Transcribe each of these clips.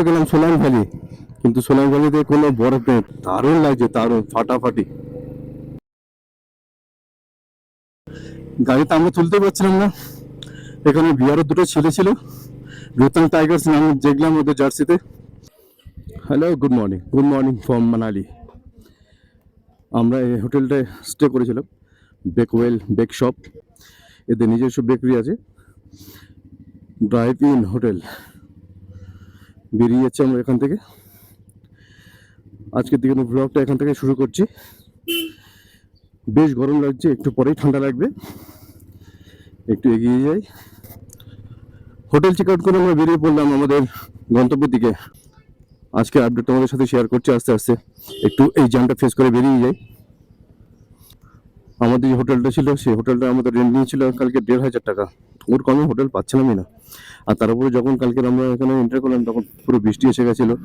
গেলাম সোলাং ভ্যালি, কিন্তু সোলাং ভ্যালিতে কোনো বরফ নেই। দারুণ লাগছে, দারুণ ফাটাফাটি। গাড়িতে আমরা তুলতে পারছিলাম না। এখানে বিহারের দুটো ছেলে ছিল, রোহতাং টাইগার্স নাম দেখলাম ওদের জার্সিতে। Hello, good morning, good morning from Manali. আমরা এই হোটেলটায় স্টে করেছিলাম, বেকওয়েল বেক শপ। এদের নিজস্ব বেকারি আছে, ড্রাইভ ইন হোটেল। বেরিয়ে যাচ্ছি আমরা এখান থেকে। আজকের দিকে ব্লগটা এখান থেকে শুরু করছি। বেশ গরম লাগছে, একটু পরেই ঠান্ডা লাগবে। একটু এগিয়ে যাই। হোটেল চেক আউট করে আমরা বেরিয়ে পড়লাম আমাদের গন্তব্যের দিকে। আজকে আপডেট তোমাদের সাথে শেয়ার করছি আস্তে আস্তে। একটু এই জ্যামটা ফেস করে বেরিয়ে যাই। আমাদের যে হোটেলটা ছিল, সেই হোটেলটা আমাদের রেন্ট নিয়েছিল কালকে ১,৫০০ টাকা। ওর কমে হোটেল পাচ্ছিলামই না। আর তার উপরে যখন কালকে আমরা এখানে এন্টার করলাম, তখন পুরো বৃষ্টি এসে গেছিলো।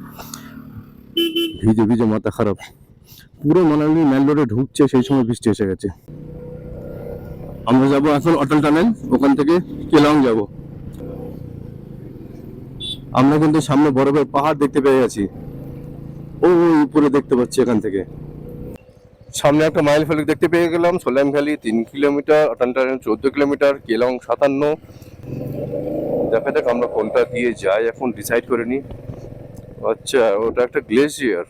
ভিজে ভিজে মাথা খারাপ। পুরো মানালি মেন রোডে ঢুকছে, সেই সময় বৃষ্টি এসে গেছে। আমরা যাবো এখন অটল টানেল, ওখান থেকে কেলং যাব। আমরা কিন্তু সামনে বরফের পাহাড় দেখতে পেয়ে গেছি, ওই উপরে দেখতে পাচ্ছি এখান থেকে। সামনে একটা মাইল ফলক দেখতে পেয়ে গেলাম। সোলাং ভ্যালি ৩ কিলোমিটার, অটল টানেল ১৪ কিলোমিটার, কেলং ৫৭। দেখা যাক আমরা কোনটা দিয়ে যাই, এখন ডিসাইড করে নি। আচ্ছা, ওটা একটা গ্লেসিয়ার,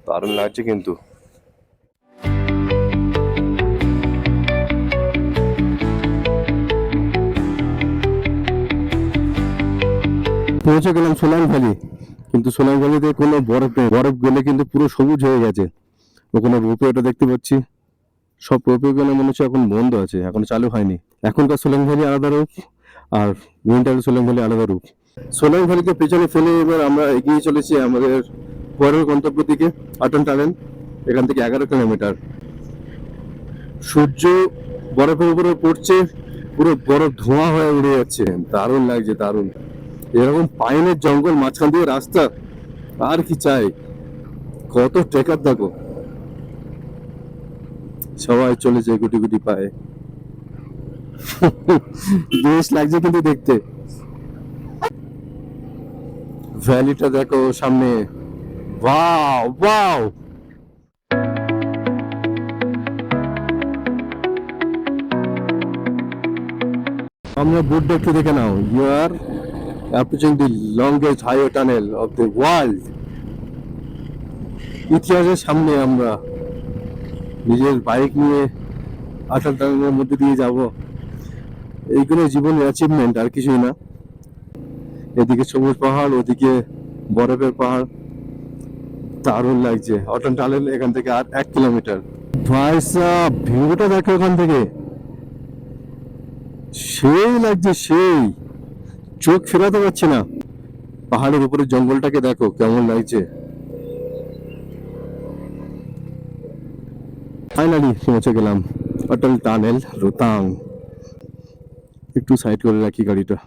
দারুণ লাগছে কিন্তু। পৌঁছে গেলাম সোলাং ভ্যালি, কিন্তু সোলাং ভ্যালিতে কোনো বরফ নেই। বরফ গেলে কিন্তু পুরো সবুজ হয়ে গেছে। ওখানে রোপওয়েটা দেখতে পাচ্ছি, সব রোপওয়েগুলো মনে হচ্ছে এখন বন্ধ আছে, এখন চালু হয়নি। এখনকার সোলাং ভ্যালি আলাদা রূপ, আর উইন্টার সোলাং ভ্যালি আলাদা রূপ। সোলাং ভ্যালিকে পেছনে ফেলে এবার আমরা এগিয়ে চলেছি আমাদের পরের গন্তব্য দিকে, অটল টানেল। এখান থেকে ১১ কিলোমিটার। সূর্য বরফের উপরে পড়ছে, পুরো বরফ ধোঁয়া হয়ে উড়ে যাচ্ছে। দারুণ লাগছে, দারুণ। এরকম পাইনের জঙ্গল, মাঝখান দিয়ে রাস্তা, আর কি চাই। কত ট্রেকার দেখো, সবাই চলেছে গুটি গুটি পায়ে। বেশ লাগছে কিন্তু দেখতে। ভ্যালিটা দেখো সামনে, ওয়াও ওয়াও। আমরা বোর্ডটা একটু দেখে নাও। You are approaching the longest highway tunnel of the world. ইতিহাসের সামনে আমরা নিজের বাইক নিয়ে অটল টানেলের মধ্যে দিয়ে যাব। এইগুলো জীবনের অ্যাচিভমেন্ট, আর কিছুই না। এদিকে সবুজ পাহাড়, ওদিকে বরফের পাহাড়, দারুণ লাগছে। অটল টানেল এখান থেকে আর ১ কিলোমিটার। ভাই সাব, ভিউটা দেখো ওখান থেকে, সেই লাগছে, সেই। চোখ ফেরাতে পারছে না। পাহাড়ের উপরে জঙ্গলটাকে দেখো কেমন লাগছে। ফাইনালি পৌঁছে গেলাম অটল টানেল, রোহতাং। একটু সাইড করে রাখি গাড়িটা।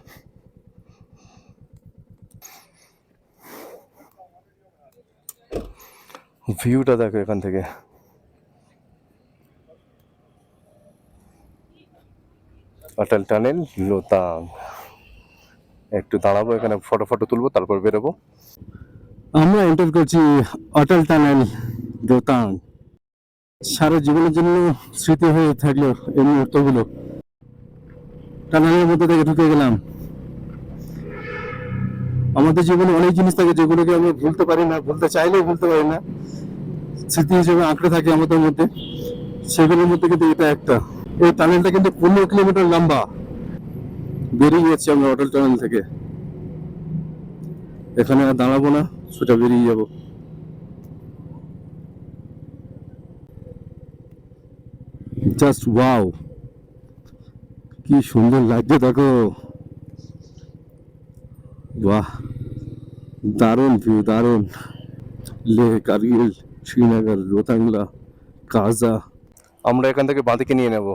ভিউটা দেখো এখান থেকে, অটল টানেল রোহতাং। একটু দাঁড়াবো এখানে, ফটো ফটো তুলবো, তারপর বেরোবো। আমরা এন্টার করছি অটল টানেল, রোহতাং। সারা জীবনের জন্য স্মৃতি হয়ে থাকলো এই মুহূর্তগুলো। টানেলের মধ্যে থেকে ঢুকে গেলাম। আমাদের জীবনে অনেক জিনিস থাকে যেগুলোকে আমরা ভুলতে পারি না, ভুলতে চাইলেও ভুলতে পারি না, স্মৃতি হিসেবে আঁকড়ে থাকে আমাদের মধ্যে। সেগুলোর মধ্যে কিন্তু এটা একটা। এই টানেলটা কিন্তু ১৫ কিলোমিটার লম্বা। বেরিয়ে যাচ্ছি আমরা অটল টানেল থেকে। এখানে আর দাঁড়াবো না, সোজা বেরিয়ে যাব। জাস্ট ওয়াও, কি সুন্দর লাগছে দেখো। বাহ, দারুণ ভিউ, দারুণ। লেহ, কার্গিল, শ্রীনগর, রোহতাংলা, কাজা। আমরা এখান থেকে বাঁদিকে নিয়ে নেব,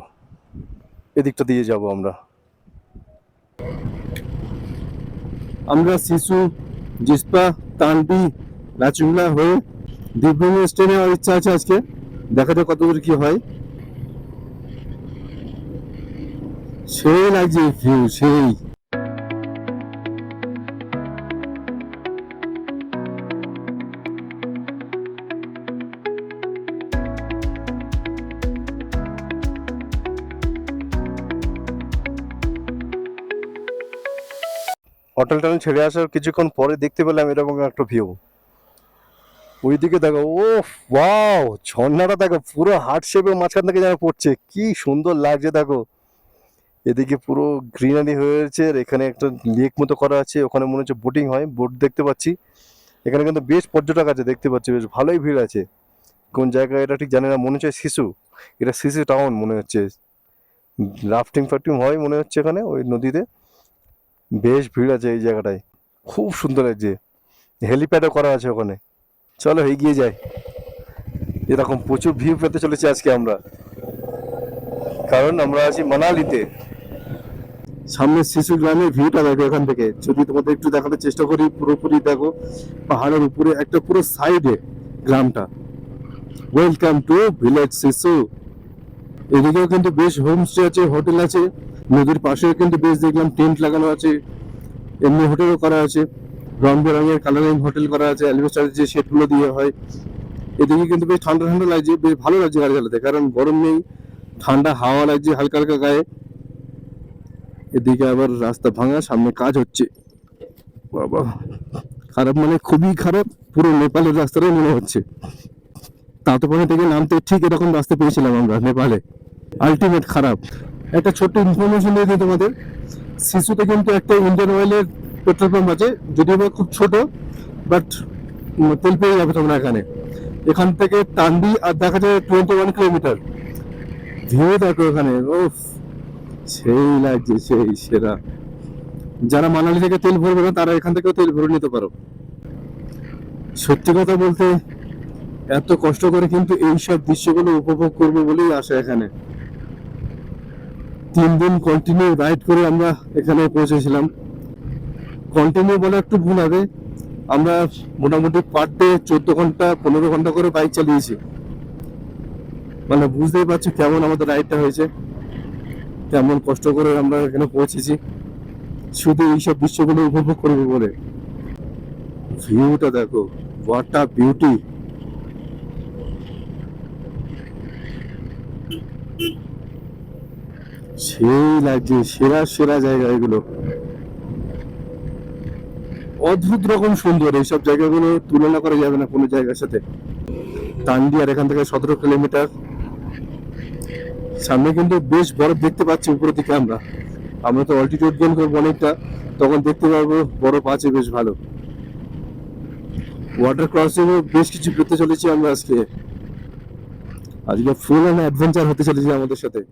এদিকটা দিয়ে যাব আমরা। আমরা সিসু, জিসপা, তানবি, লাচুংলা হয়ে দীপভূমি স্টে নেওয়ার ইচ্ছা আছে আজকে। দেখা যাক কতদূর কি হয়। সেই লাগছে ভিউ, সেই। হোটেল টোটেল ছেড়ে আসার কিছুক্ষণ পরে দেখতে পেলাম এরকম একটা ভিউ। ওইদিকে দেখো, ও ওয়াও, ঝর্ণাটা দেখো পুরো হার্ট শেপের মাঝখান থেকে যেন পড়ছে, কি সুন্দর লাগছে দেখো। এদিকে পুরো গ্রিনারি হয়েছে, আর এখানে একটা লেক মতো করা আছে, ওখানে মনে হচ্ছে বোটিং হয়, বোট দেখতে পাচ্ছি। এখানে কিন্তু বেশ পর্যটক আছে দেখতে পাচ্ছি, বেশ ভালোই ভিড় আছে। কোন জায়গায় এটা ঠিক জানি না, মনে হচ্ছে শিশু, এটা শিশু টাউন মনে হচ্ছে। রাফটিং ফাফটিং হয় মনে হচ্ছে এখানে ওই নদীতে, বেশ ভিড় আছে এই জায়গাটায়, খুব সুন্দর লাগছে। হেলিপ্যাডও করা আছে ওখানে। চলো এগিয়ে যাই, এরকম প্রচুর ভিউ পেতে চলেছি আজকে আমরা, কারণ আমরা আছি মানালিতে। সামনে শিশু গ্রামের ভিউটা দেখো এখান থেকে, যদি তোমাদের একটু দেখাতে চেষ্টা করি, পুরোপুরি দেখো পাহাড়ের উপরে একটা পুরো সাইডে গ্রামটা। ওয়েলকাম টু ভিলেজ শিশু। এদিকেও কিন্তু বেশ হোমস্টে আছে, হোটেল আছে, নদীর পাশেও কিন্তু বেশ দেখলাম টেন্ট লাগানো আছে, এমনি হোটেলও করা আছে, রং বেরঙের কালারিং হোটেল করা আছে, অ্যালবেস্টারের যে শেডগুলো দিয়ে হয়। এদিকে কিন্তু বেশ ঠান্ডা ঠান্ডা লাগছে, বেশ ভালো লাগছে গাড়ি চালাতে, কারণ গরম নেই, ঠান্ডা হাওয়া লাগছে হালকা হালকা গায়ে। এদিকে আবার রাস্তা ভাঙা, সামনে কাজ হচ্ছে। বাবা, খারাপ মানে খুবই খারাপ, পুরো নেপালের রাস্তাটাই মনে হচ্ছে। তাঁতপানি থেকে নামতে ঠিক এরকম রাস্তা পেয়েছিলাম আমরা নেপালে, আলটিমেট খারাপ। একটা ছোট্ট ইনফরমেশন দিয়ে দিই তোমাদের, শিশুতে কিন্তু একটা ইন্ডিয়ান অয়েলের পেট্রোল পাম্প আছে, যদিও বা খুব ছোট, বাট তেল পেয়ে যাবে তোমরা এখানে। এখান থেকে টান্ডি আর দেখা যায় 21 কিলোমিটার। ভিউ দেখো এখানে, ও সেই লাগছে, সেই সেরা। যারা মানালি থেকে তেল ভরবে না তারা এখান থেকেও তেল ভরে নিতে পারো। সত্যি কথা বলতে এত কষ্ট করে কিন্তু এইসব দৃশ্যগুলো উপভোগ করবো বলেই আসা এখানে। 3 দিন কন্টিনিউ রাইড করে আমরা এখানে পৌঁছেছিলাম। কন্টিনিউ বলে একটু ভুল হবে, আমরা মোটামুটি পার ডে 14 ঘন্টা 15 ঘন্টা করে বাইক চালিয়েছি। মানে বুঝতেই পারছি কেমন আমাদের রাইডটা হয়েছে, কেমন কষ্ট করে আমরা এখানে পৌঁছেছি শুধু এইসব দৃশ্যগুলো উপভোগ করবো বলে। ভিউটা দেখো, হোয়াট আ বিউটি। সেই লাগছে, সেরা সেরা জায়গা এগুলো, অদ্ভুত রকম সুন্দর। এইসব জায়গাগুলো তুলনা করা যাবে না কোনো জায়গার সাথে। টান্ডি আর এখান থেকে 17 কিলোমিটার। সামনে কিন্তু বেশ বরফ দেখতে পাচ্ছি উপরের দিকে। আমরা তো অল্টিটিউড গেইন করবো অনেকটা, তখন দেখতে পারবো বরফ আছে বেশ ভালো। ওয়াটার ক্রসিং বেশ কিছু পেতে চলেছি আমরা আজকে। আজকে ফুল অ্যান্ড অ্যাডভেঞ্চার হতে চলেছে আমাদের সাথে।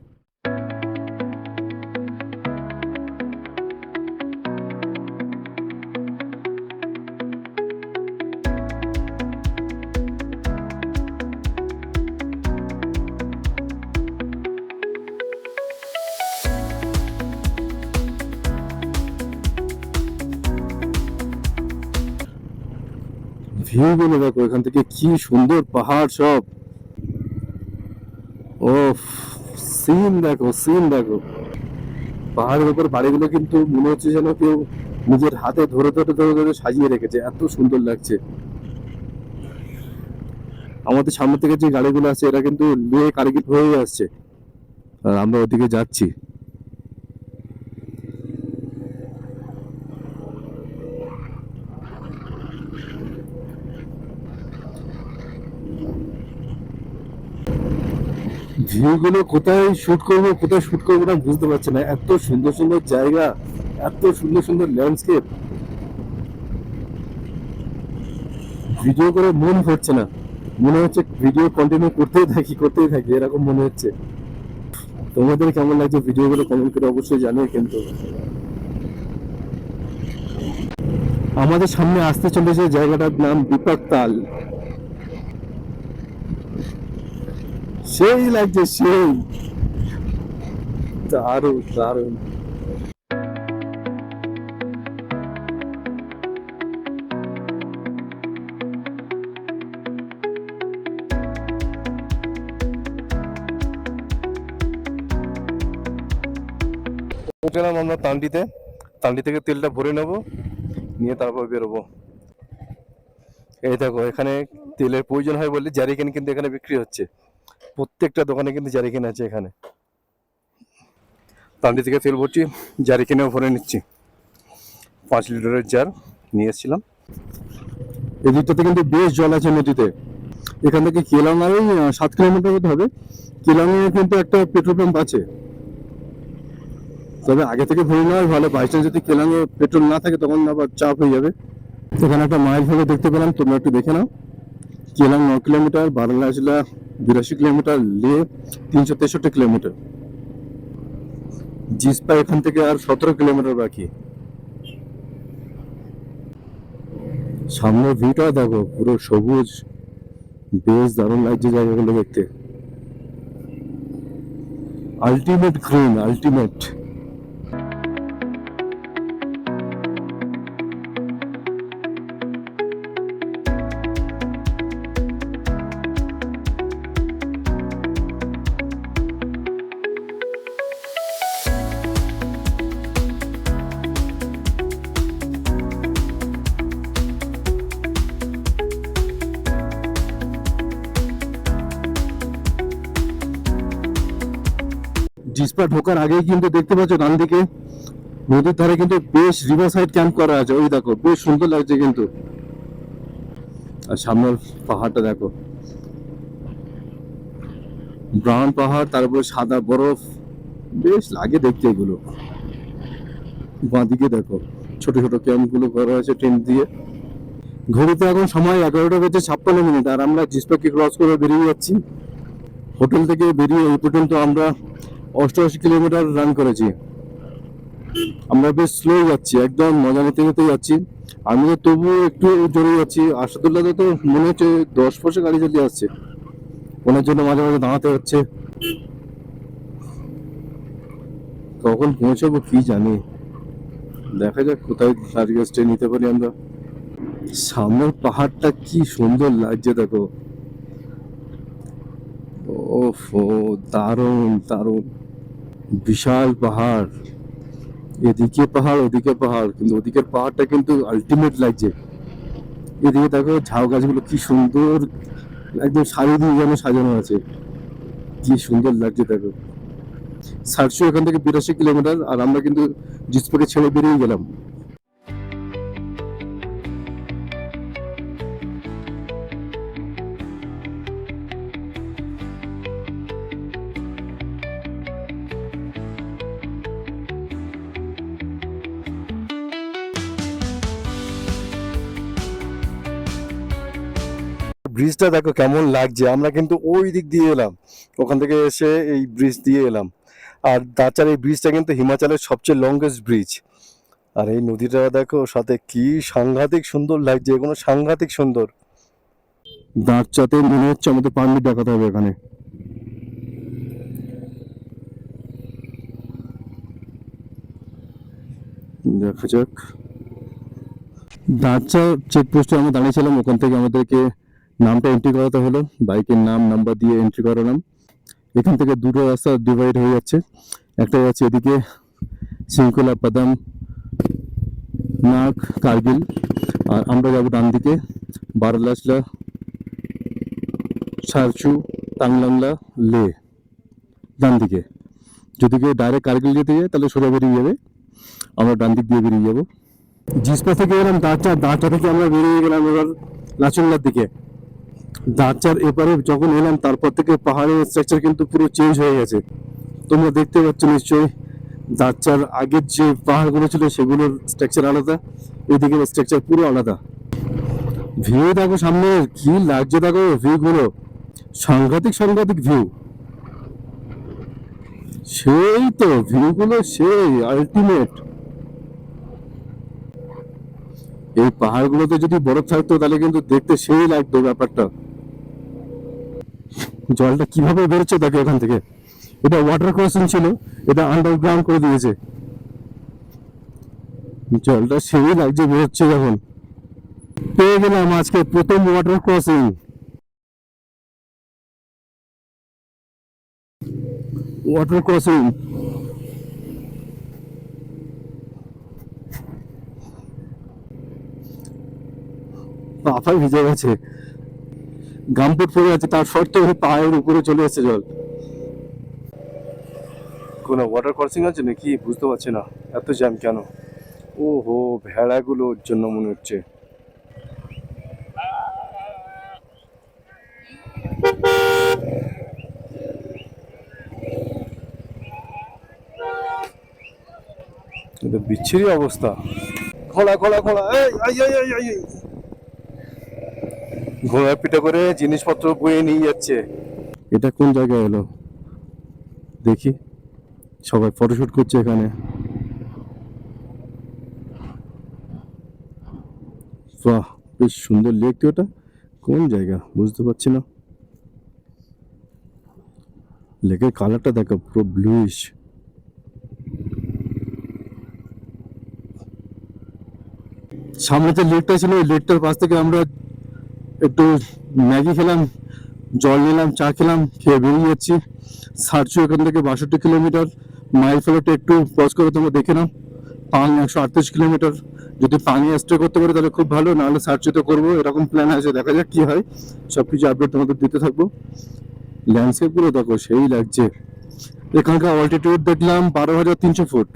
ভিউ গুলো দেখো এখান থেকে, কি সুন্দর পাহাড় সব। ও, সিন দেখো, সিন দেখো। পাহাড়ের উপর বাড়িগুলো কিন্তু মনে হচ্ছে যেন কেউ নিজের হাতে ধরে ধরে ধরে ধরে সাজিয়ে রেখেছে, এত সুন্দর লাগছে। আমাদের সামনে থেকে যে গাড়িগুলো আছে এরা কিন্তু নিয়ে কার্গিল হয়ে আসছে, আর আমরা ওদিকে যাচ্ছি। ভিউ গুলো কোথায় শুট করবো কোথায় শুট করবো না বুঝতে পারছি না, এত সুন্দর সুন্দর জায়গা, এত সুন্দর সুন্দর ল্যান্ডস্কেপ, ভিডিও করে মন ভরছে না। মনে হচ্ছে ভিডিও কন্টিনিউ করতেই থাকি এরকম মনে হচ্ছে। তোমাদের কেমন লাগছে ভিডিও গুলো কমেন্ট করে অবশ্যই জানিও কিন্তু। আমাদের সামনে আসতে চলেছে জায়গাটার নাম বিপাক তাল। সেই লাগছে, সেই দারুণ দারুণ। পৌঁছলাম আমরা তান্ডিতে। তান্ডি থেকে তেলটা ভরে নেবো, নিয়ে তারপর বেরোবো। এই দেখো এখানে তেলের প্রয়োজন হয় বলে জারিকেন কিন্তু এখানে বিক্রি হচ্ছে, প্রত্যেকটা দোকানে কিন্তু জারিকেন আছে এখানে। তান্ডি থেকে তেল ভরছি, জারিকেনেও ভরে নিচ্ছি। 5 লিটারের জার নিয়ে এসেছিলাম। এদিকটাতে কিন্তু বেশ জল আছে নদীতে। এখান থেকে কেলাঙ্গারে 7 কিলোমিটার মতো হবে। কেলাঙ্গারে কিন্তু একটা পেট্রোল পাম্প আছে, তবে আগে থেকে ভরে নেওয়ার ভালো। বাইচান্স যদি কেলাঙ্গে পেট্রোল না থাকে তখন আবার চাপ হয়ে যাবে। এখানে একটা মাইল ফলক দেখতে পেলাম, তোমরা একটু দেখে নাও। কেলাং 9 কিলোমিটার, বারালাজলা 82 কিলোমিটার, লে 363 কিলোমিটার। জিসপা এখান থেকে আর 17 কিলোমিটার বাকি। সামনের ভিউটা দেখো, পুরো সবুজ, বেশ দারুণ লাগছে জায়গাগুলো দেখতে। Ultimate green, ultimate. জিসপা ঢোকার আগেই কিন্তু দেখতে পাচ্ছ ডান দিকে নদীর ধারে কিন্তু বেশ রিভার সাইড ক্যাম্প করা আছে। ওই দেখো, বেশ সুন্দর লাগছে কিন্তু। আর সামনের পাহাড়টা দেখো, ব্রাউন পাহাড়, তারপরে সাদা বরফ, বেশ লাগে দেখতে এগুলো। বাঁদিকে দেখো ছোট ছোট ক্যাম্প গুলো করা আছে টেন্ট দিয়ে। ঘড়িতে এখন সময় 11টা বেজে 56 মিনিট, আর আমরা জিসপাকে ক্রস করে বেরিয়ে যাচ্ছি। হোটেল থেকে বেরিয়ে এই পর্যন্ত আমরা 88 কিলোমিটার রান করেছি। আমরা বেশ স্লো যাচ্ছি, একদম মজা নিতে নিতে যাচ্ছি। আমি তো তবুও একটু জোরে যাচ্ছি। আসাদুল্লাহ তো মনে হচ্ছে 10 বছর গাড়ি চালিয়ে আসছে, ওনার জন্য মাঝে মাঝে দাঁড়াতে হচ্ছে। কখন পৌঁছাবো কি জানি, দেখা যাক কোথায় সার্ভিস স্টে নিতে পারি আমরা। সামনের পাহাড়টা কি সুন্দর লাগছে দেখো, ওফো, দারুণ দারুণ, বিশাল পাহাড়। এদিকে পাহাড় ওদিকে পাহাড়, কিন্তু ওদিকের পাহাড়টা কিন্তু আলটিমেট লাগছে। এদিকে দেখো ঝাউ গাছগুলো কি সুন্দর, একদম সারি দিয়ে যেন সাজানো আছে, কি সুন্দর লাগছে দেখো। সারসু এখান থেকে 82 কিলোমিটার, আর আমরা কিন্তু জিসপাকে ছেড়ে বেরিয়ে গেলাম। ব্রিজটা দেখো কেমন লাগছে। আমরা কিন্তু ওই দিক দিয়ে এলাম, ওখান থেকে এসে এই ব্রিজ দিয়ে এলাম। আর দাচার এই ব্রিজটা কিন্তু হিমাচলের সবচেয়ে লংগেস্ট ব্রিজ। আর এই নদীটা দেখো সাথে, কি সাংঘাতিক সুন্দর লাগছে, কোনো সাংঘাতিক সুন্দর। দাঁড়চাতে মনে হচ্ছে আমাদের পারমিট দেখাতে হবে এখানে। দেখা যাক। দাঁড়চা চেকপোস্টে আমরা দাঁড়িয়েছিলাম, ওখান থেকে আমাদেরকে নামটা এন্ট্রি করাতে হলো। বাইকের নাম নাম্বার দিয়ে এন্ট্রি করালাম। এখান থেকে দুটো রাস্তা ডিভাইড হয়ে যাচ্ছে, একটা যাচ্ছে এদিকে শৃঙ্খলা বাদাম নাগ কার্গিল, আর আমরা যাবো ডান দিকে বারালাসলা সারচু টাংলাংলা লে। ডান দিকে যদি কেউ ডাইরেক্ট কার্গিল যেতে যায় তাহলে সোজা বেরিয়ে যাবে, আমরা ডান দিক দিয়ে বেরিয়ে যাবো। জিসপা থেকে এলাম দাঁড়চা, দাঁড়চা থেকে আমরা বেরিয়ে গেলাম এবার লাচুংলার দিকে। দাঁড়চার এপারে যখন এলাম তারপর থেকে পাহাড়ের স্ট্রাকচার কিন্তু পুরো চেঞ্জ হয়ে গেছে। তোমরা দেখতে পাচ্ছ নিশ্চয়ই, দাঁড়চার আগের যে পাহাড়গুলো ছিল সেগুলোর স্ট্রাকচার আলাদা, এদিকের স্ট্রাকচার পুরো আলাদা। ভিউ দেখো সামনে কি লাগছে দেখো, ভিউ গুলো সাংঘাতিক সাংঘাতিক ভিউ। সেই তো ভিউ গুলো সেই আলটিমেট। এই পাহাড়গুলোতে যদি বরফ থাকতো তাহলে কিন্তু দেখতে সেই লাগতো ব্যাপারটা। জলটা কিভাবে বেরোচ্ছে দেখো এখান থেকে। এটা ওয়াটার ক্রসিং ছিল, এটা আন্ডারগ্রাউন্ড করে দিয়েছে। জলটা সেই লাগছে বেরোচ্ছে যখন। পেয়ে গেলাম আজকে প্রথম ওয়াটার ক্রসিং। ওয়াটার ক্রসিং পাফায় ভিজে গেছে, গামপুট পড়ে আছে, তার সত্ত্বেও পায়ের উপরে চলে এসেছে জল। কোনো ওয়াটার ক্রসিং আছে নাকি বুঝতে পারছি না, এত জ্যাম কেন। ওহো, ভেড়াগুলোর জন্য মনে হচ্ছে। এটা বিচ্ছিরি অবস্থা। খোলা খোলা খোলা, এই I I I I I. ঘোড়া পিঠে করে জিনিসপত্র বয়ে নিয়ে যাচ্ছে। এটা কোন জায়গায় এলো দেখি, সবাই ফটোশুট করছে এখানে। বাহ, বেশ সুন্দর লেক তো। এটা কোন জায়গা বুঝতে পারছি না। লেকের কালারটা দেখো, পুরো ব্লুইশ। সামনে যে লেকটা ছিল, ওই লেকটার পাশ থেকে আমরা একটু ম্যাগি খেলাম, জল নিলাম, চা খেলাম, খেয়ে বেরিয়ে যাচ্ছি। সার্চু এখান থেকে 62 কিলোমিটার। মাইল ফলকটা একটু পজ করে তোমরা দেখে নাও। পাং 138 কিলোমিটার। যদি পাঙে স্টে করতে পারি তাহলে খুব ভালো, নাহলে সার্চুতে করবো, এরকম প্ল্যান আছে। দেখা যাক কি হয়, সবকিছু আপডেট তোমাদের দিতে থাকবো। ল্যান্ডস্কেপ গুলো দেখো, সেই লাগছে। এখানকার অল্টিটিউড দেখলাম 12,300 ফুট।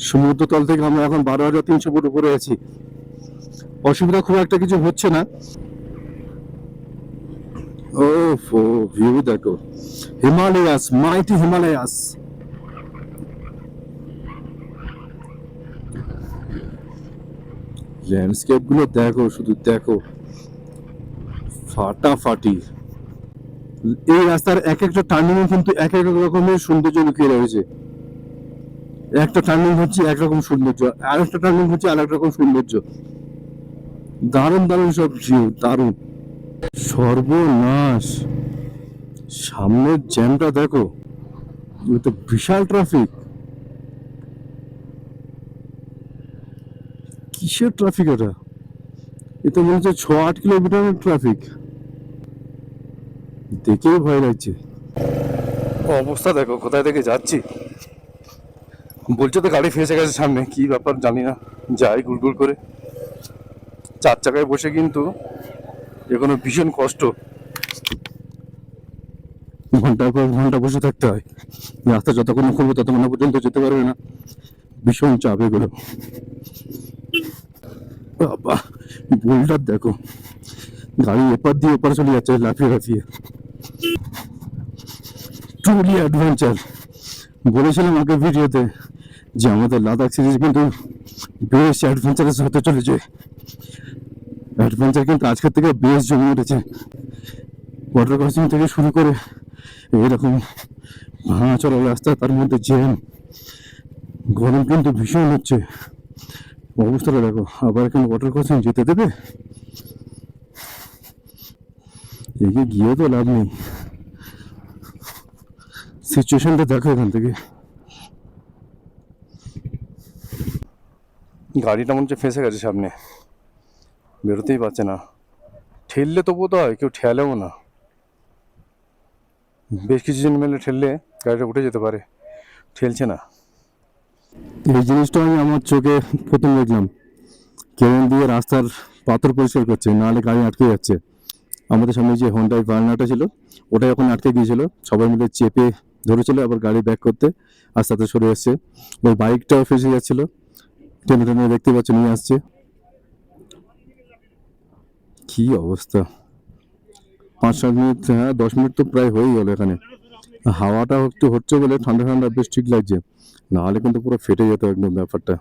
সমুদ্র তল থেকে আমরা এখন 12,300 ফুট উপরে আছি। অসুবিধা খুব একটা কিছু হচ্ছে না। ও ভিউ দেখো, হিমালয়াস, মাইটি হিমালয়াস। ল্যান্ডস্কেপ গুলো দেখো, শুধু দেখো, ফাটাফাটি। এই রাস্তার এক একটা টার্নিং কিন্তু এক এক রকমের সৌন্দর্য লুকিয়ে রয়েছে। একটা টার্নিং হচ্ছে একরকম সৌন্দর্য, আর একটা টার্নিং হচ্ছে আর এক রকম সৌন্দর্য। দারুণ দারুণ সব ভিউ, দারুণ। সর্বনাশ, সামনের জ্যামটা দেখো, এ তো বিশাল ট্রাফিক। কিসের ট্রাফিক এটা? এ তো মনে হচ্ছে 6-8 কিলোমিটারের ট্রাফিক। দেখেই ভয় লাগছে। অবস্থা দেখো, কোথায় থেকে যাচ্ছি। বলছে তো গাড়ি ফেসে গেছে সামনে, কি ব্যাপার জানি না। যাই গুলগুল করে। চার চাকায় বসে কিন্তু এখনো ভীষণ কষ্ট। ঘন্টার পর ঘন্টা বসে থাকতে হয়। রাস্তা যতক্ষণ না খুলবো ততক্ষণ পর্যন্ত যেতে পারবে না। ভীষণ চাপ এগুলো। বাবা, বোল্ডার দেখো, গাড়ি এপার দিয়ে ওপার চলে যাচ্ছে লাফিয়ে লাফিয়ে। Truly adventure. বলেছিলাম আগের ভিডিওতে যে আমাদের লাদাখ সিরিজ কিন্তু বেশ অ্যাডভেঞ্চারাস হতে চলেছে। অ্যাডভেঞ্চার কিন্তু আজকের থেকে বেশ জমে উঠেছে। ওয়াটার ক্রসিং থেকে শুরু করে এরকম ভাঙা চলা রাস্তা, তার মধ্যে জ্যাম, গরম কিন্তু ভীষণ হচ্ছে। অবস্থাটা দেখো, আবার এখানে ওয়াটার ক্রসিং যেতে দেবে? এগিয়ে গিয়েও তো লাভ নেই। সিচুয়েশনটা দেখো এখান থেকে। গাড়িটা মনে হচ্ছে ফেঁসে গেছে সামনে, বেরোতেই পারছে না। ঠেললে তবুও তো হয়, কেউ ঠেলেও না। বেশ কিছুজন মিলে ঠেললে গাড়িটা উঠে যেতে পারে, ঠেলছে না। এই জিনিসটা আমি আমার চোখে প্রথম দেখলাম। কেন দিয়ে রাস্তার পাথর পরিষ্কার করছে, নাহলে গাড়ি আটকে যাচ্ছে। আমাদের সামনে যে হন্ডাই ভার্নাটা ছিল, ওটা যখন আটকে গিয়েছিল, সবাই মিলে চেপে ধরেছিল, আবার গাড়ি ব্যাক করতে আস্তে আস্তে সরে এসছে। ওই বাইকটাও ফেসে যাচ্ছিল, টেনে টেনে দেখতে পাচ্ছ নিয়ে আসছে। কি অবস্থা! 5-7 মিনিট, হ্যাঁ 10 মিনিট তো প্রায় হয়েই গেল এখানে। হাওয়াটা একটু হচ্ছে বলে ঠান্ডা ঠান্ডা বেশ ঠিক লাগছে, নাহলে কিন্তু পুরো ফেটে যেত একদম ব্যাপারটা।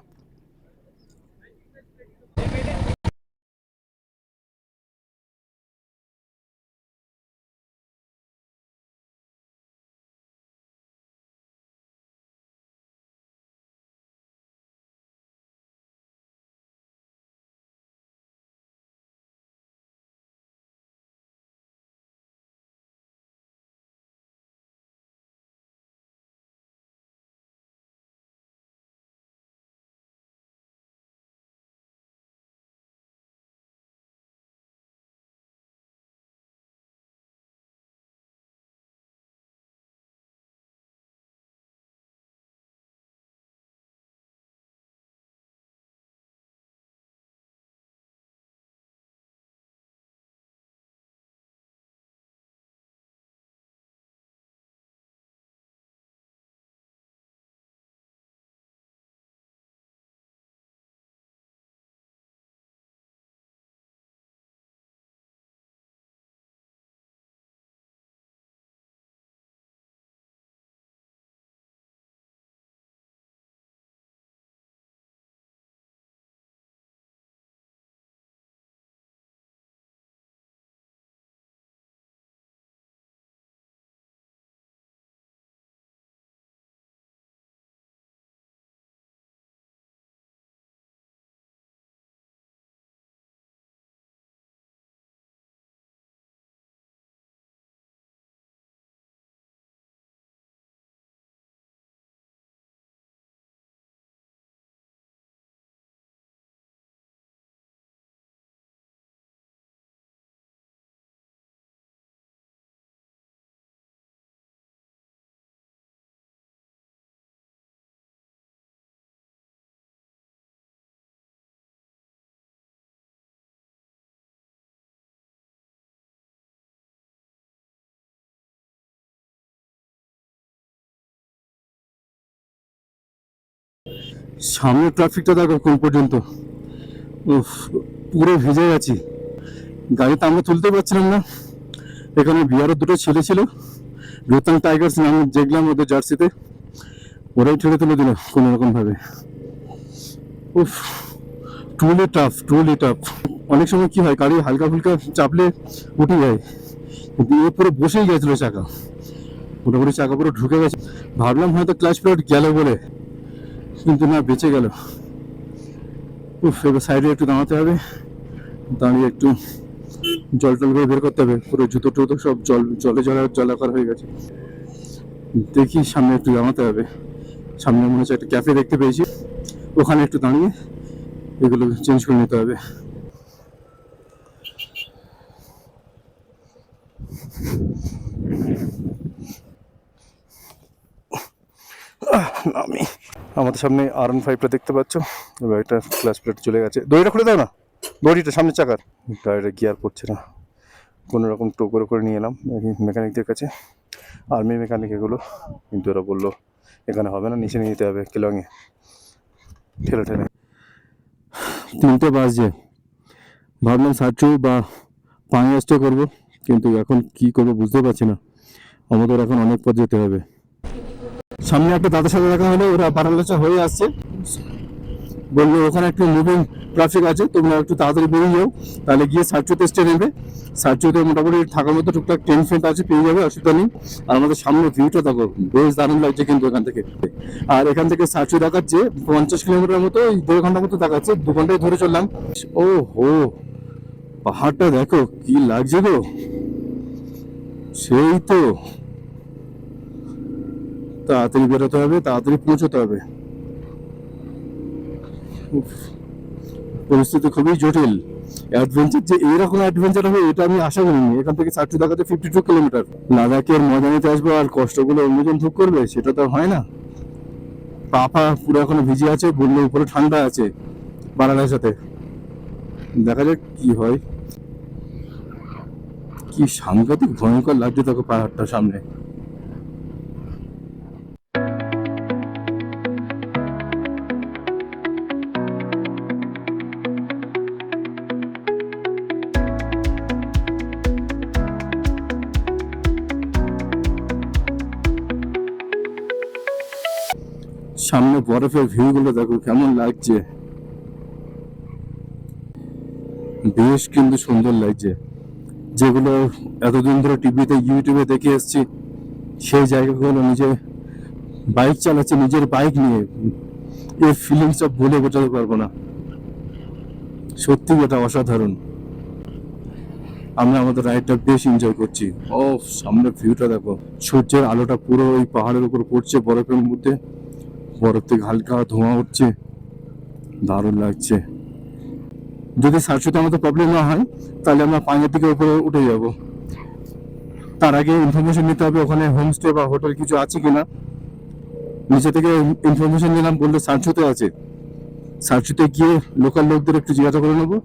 সামনে ট্রাফিকটা দেখো কোন পর্যন্ত। উফ, পুরো ভিজে গেছি, গাড়িতে আমরা তুলতে পারছিলাম না। এখানে বিহারের দুটো ছেলে ছিল, রোহতাং টাইগার্স নাম দেখলাম ওদের জার্সিতে, ওরাই ঠেলে তুলে দিল কোনো রকম ভাবে। উফ, ট্রুলি টাফ, ট্রুলি টাফ। অনেক সময় কি হয়, গাড়ি হালকা ফুলকা চাপলে উঠে যায়, কিন্তু এ পুরো বসেই গেছিল চাকা, মোটামুটি চাকা পুরো ঢুকে গেছে। ভাবলাম হয়তো ক্লাচ প্লেট গেল বলে, কিন্তু না, বেঁচে গেল। উফ, এবার সাইডে একটু দাঁড়াতে হবে, দাঁড়িয়ে একটু জল টল করে বের করতে হবে। পুরো জুতো টুতো সব জলাকার হয়ে গেছে। দেখি সামনে একটু দাঁড়াতে হবে, সামনে মনে হচ্ছে একটা ক্যাফে দেখতে পেয়েছি, ওখানে একটু দাঁড়িয়ে এগুলো চেঞ্জ করে নিতে হবে। আমি আমাদের সামনে R15টা দেখতে পাচ্ছ, এবার এটা ক্লাচ প্লেট চলে গেছে। দড়িটা খুলে দাও না, দড়িটা সামনের চাকার। গাড়িটা গিয়ার পড়ছে না, কোনো রকম টো করে নিয়ে এলাম মেকানিকদের কাছে, আর্মি মেকানিক এগুলো, কিন্তু ওরা বললো এখানে হবে না, নিচে নিয়ে যেতে হবে কেলংয়ে, ঠেলে ঠেলে। 3টে বাজছে, ভাবলাম সার্চু বা পানি স্টে করবো, কিন্তু এখন কি করবো বুঝতে পারছি না, আমাদের এখন অনেক পথ যেতে হবে। সামনে একটা দাদার সাথে দেখা হলো, ওরা বারালোচা হয়ে আসছে, বললো ওখানে একটু মুভিং ট্রাফিক আছে, তোমরা একটু তাড়াতাড়ি বেরিয়ে যাও, তাহলে গিয়ে সার্চুতে স্টে নেবে। সার্চুতে মোটামুটি থাকার মতো টুকটাক টেন্ট ফেন্ট আছে, পেয়ে যাবে, অসুবিধা নেই। আর আমাদের সামনে ভিউটা দেখো, বেশ দারুণ লাগছে কিন্তু এখান থেকে। আর এখান থেকে সার্চু দেখাচ্ছে 50 কিলোমিটার মতো, 1.5 ঘন্টা মতো দেখাচ্ছে, 2 ঘন্টায় ধরে চললাম। ও হো, পাহাড়টা দেখো কি লাগছে গো, সেই তো। তাড়াতাড়ি বেরোতে হবে, তাড়াতাড়ি পৌঁছতে হবে। পরিস্থিতি খুবই জটিল। অ্যাডভেঞ্চার যে এইরকম অ্যাডভেঞ্চার হবে এটা আমি আশা করিনি। এখান থেকে সার্চু দেখাতে 52 কিলোমিটার, লাদাখের মজা নিতে আসবো আর কষ্টগুলো অন্যজন ভোগ করবে, সেটা তো হয় না। পা পুরো এখনো ভিজে আছে, বললো উপরে ঠান্ডা আছে বানানোর সাথে, দেখা যাক কি হয়। কি সাংঘাতিক ভয়ঙ্কর লাগছে দেখো পাহাড়টা সামনে। সামনে বরফের ভিউ গুলো দেখো কেমন লাগছে, বেশ কিন্তু সুন্দর লাগছে। যেগুলো এতদিন ধরে টিভিতে ইউটিউবে দেখে এসছি, সেই জায়গাগুলো নিজে বাইক চালাচ্ছে, নিজের বাইক নিয়ে, এই ফিলিংসটা বলে বোঝাতে পারবো না, সত্যি এটা অসাধারণ। আমরা আমাদের রাইডটা বেশ এনজয় করছি। ও, সামনে ভিউটা দেখো, সূর্যের আলোটা পুরো ওই পাহাড়ের উপর পড়ছে, বরফের মধ্যে, বরফ থেকে হালকা ধোঁয়া উঠছে, দারুণ লাগছে। যদি সার্চুতে আমাদের প্রবলেম না হয়, তাহলে আমরা পানির দিকে উপরে উঠে যাব। তার আগে ইনফরমেশন নিতে হবে ওখানে হোমস্টে বা হোটেল কিছু আছে কিনা। নিচে থেকে ইনফরমেশন নিলাম, বললো সার্চুতে আছে। সার্চুতে গিয়ে লোকাল লোকদের একটু জিজ্ঞাসা করে নেবো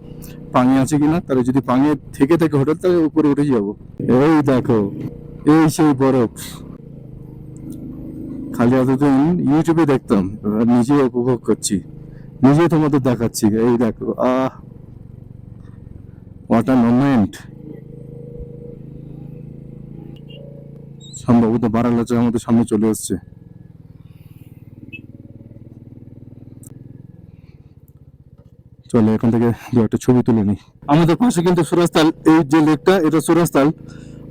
পানি আছে কিনা, তাহলে যদি পানি থেকে থাকে হোটেল, তাহলে উপরে উঠে যাবো। এই দেখো, এই সেই বরফ, খালি এতদিন ইউটিউবে দেখতাম, এবার নিজে উপভোগ করছি, নিজে তোমাদের দেখাচ্ছি। এই দেখো, হোয়াট আ মোমেন্ট। সম্ভবত বারালাচা আমাদের সামনে চলে এসছে। চলো এখান থেকে দু একটা ছবি তুলে নিই। আমাদের পাশে কিন্তু সুরাজতাল, এই যে লেকটা, এটা সুরাজতাল।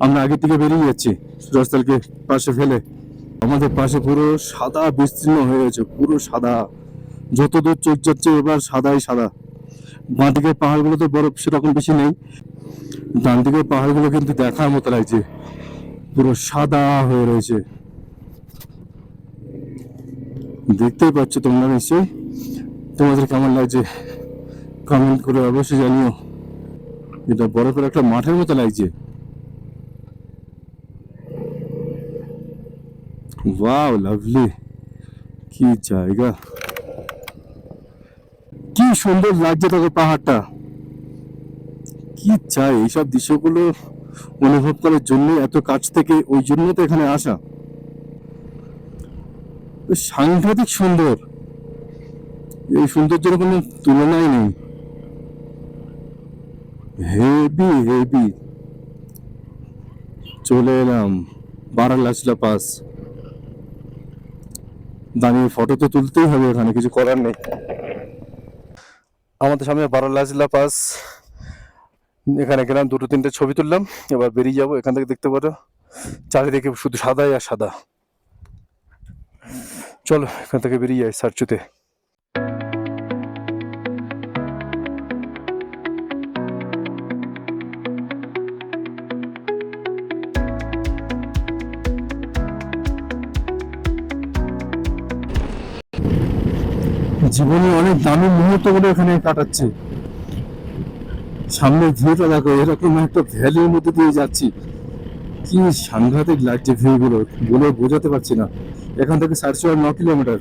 আমরা আগে থেকে বেরিয়ে যাচ্ছি সুরাজতালকে পাশে ফেলে। আমাদের পাশে পুরো সাদা বিস্তীর্ণ হয়ে গেছে, পুরো সাদা, যত দূর চোখ যাচ্ছে এবার সাদাই সাদা। বাঁ দিকের পাহাড়গুলো তো বরফ সেরকম বেশি নেই, ডান দিকের পাহাড়গুলো কিন্তু দেখার মতো লাগছে, পুরো সাদা হয়ে রয়েছে। দেখতেই পাচ্ছ তোমরা নিশ্চয়ই, তোমাদের কেমন লাগছে কমেন্ট করে অবশ্যই জানিও। এটা বরফের একটা মাঠের মতো লাগছে। ওয়াও, লাভলি, কি জায়গা, কি সুন্দর লাগছে তোকে পাহাড়টা। কি চাই এইসব দৃশ্যগুলো অনুভব করার জন্য, এত কাছ থেকে, ওই জন্য তো এখানে আসা। সাংঘাতিক সুন্দর, এই সৌন্দর্যের কোনো তুলনাই নেই। Heavy heavy. চলে এলাম বারালাচলা পাস। দাঁড়িয়ে ফটো তো তুলতেই হবে, এখানে কিছু করার নেই। আমাদের সামনে বারালাচলা পাস। এখানে গেলাম, দুটো তিনটে ছবি তুললাম, এবার বেরিয়ে যাবো এখান থেকে। দেখতে পারো চারিদিকে শুধু সাদাই আর সাদা। চলো এখান থেকে বেরিয়ে যাই সারচুতে। জীবনে অনেক দামি মুহূর্তগুলো এখানে কাটাচ্ছি। সামনে ভিউটা দেখো, এরকম একটা ভ্যালির মধ্যে দিয়ে যাচ্ছি, কি সাংঘাতিক লাগছে ভিউগুলো, বলে বোঝাতে পারছি না। এখান থেকে 9.5 কিলোমিটার।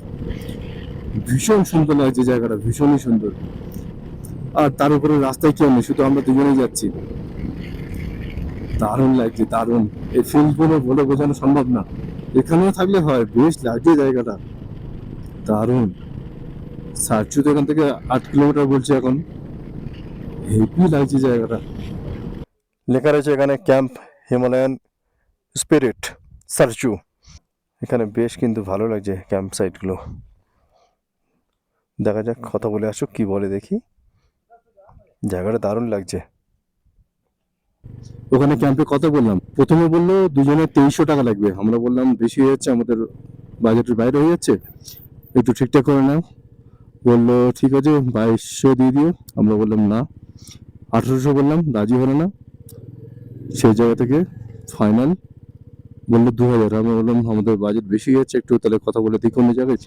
ভীষণ সুন্দর লাগছে জায়গাটা, ভীষণই সুন্দর। আর তার উপরে রাস্তায় কেউ নেই, শুধু আমরা দুজনেই যাচ্ছি। দারুণ লাগছে, দারুণ। এই ফিল্ডগুলো বলে বোঝানো সম্ভব না। এখানেও থাকলে হয়, বেশ লাগছে জায়গাটা, দারুণ। সারচুত এখান থেকে 8 কিলোমিটার বলছে এখন। হেভি লাগছে জায়গাটা। লেখা রয়েছে এখানে ক্যাম্প হিমালয়ান স্পিরিট সারচু। এখানে বেশ কিন্তু ভালো লাগছে ক্যাম্প সাইটগুলো। দেখা যাক, কথা বলে আসুক কি বলে দেখি। জায়গাটা দারুণ লাগছে। ওখানে ক্যাম্পে কথা বললাম, প্রথমে বললো দুজনে 2300 টাকা লাগবে। আমরা বললাম বেশি হয়ে যাচ্ছে, আমাদের বাজেটের বাইরে হয়ে যাচ্ছে, একটু ঠিকঠাক করে নাও। বললো ঠিক আছে 2200 দিয়ে দিও। আমরা বললাম না, 1800 বললাম, রাজি হলো না। সেই জায়গা থেকে ফাইনাল বললো 2000। আমরা বললাম আমাদের বাজেট বেশি যাচ্ছে, একটু তাহলে কথা বলে দেখি অন্য জায়গায়।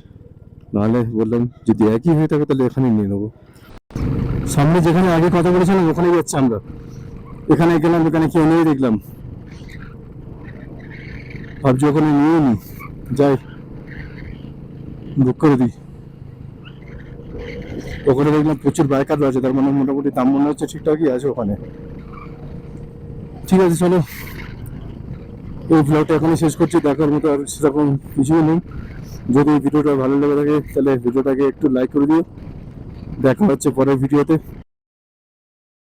নাহলে বললাম যদি একই হয়ে থাকে তাহলে এখানেই নিয়ে নেবো। সামনে যেখানে আগে কথা বলেছিলাম ওখানেই যাচ্ছি আমরা। এখানে গেলাম, এখানে কেউ নেই দেখলাম, ভাবছি ওখানে নিয়ে নি, যাই বুক করে দিই। ওখানে দেখলাম প্রচুর বাইকার রয়েছে, তার মানে মোটামুটি দাম মনে হচ্ছে ঠিকঠাকই আছে ওখানে। ঠিক আছে চলো, এই ব্লগটা এখনই শেষ করছি। দেখার মতো আর সেরকম কিছুই নেই। যদি ভিডিওটা ভালো লেগে থাকে তাহলে ভিডিওটাকে একটু লাইক করে দিও। দেখা হচ্ছে পরের ভিডিওতে।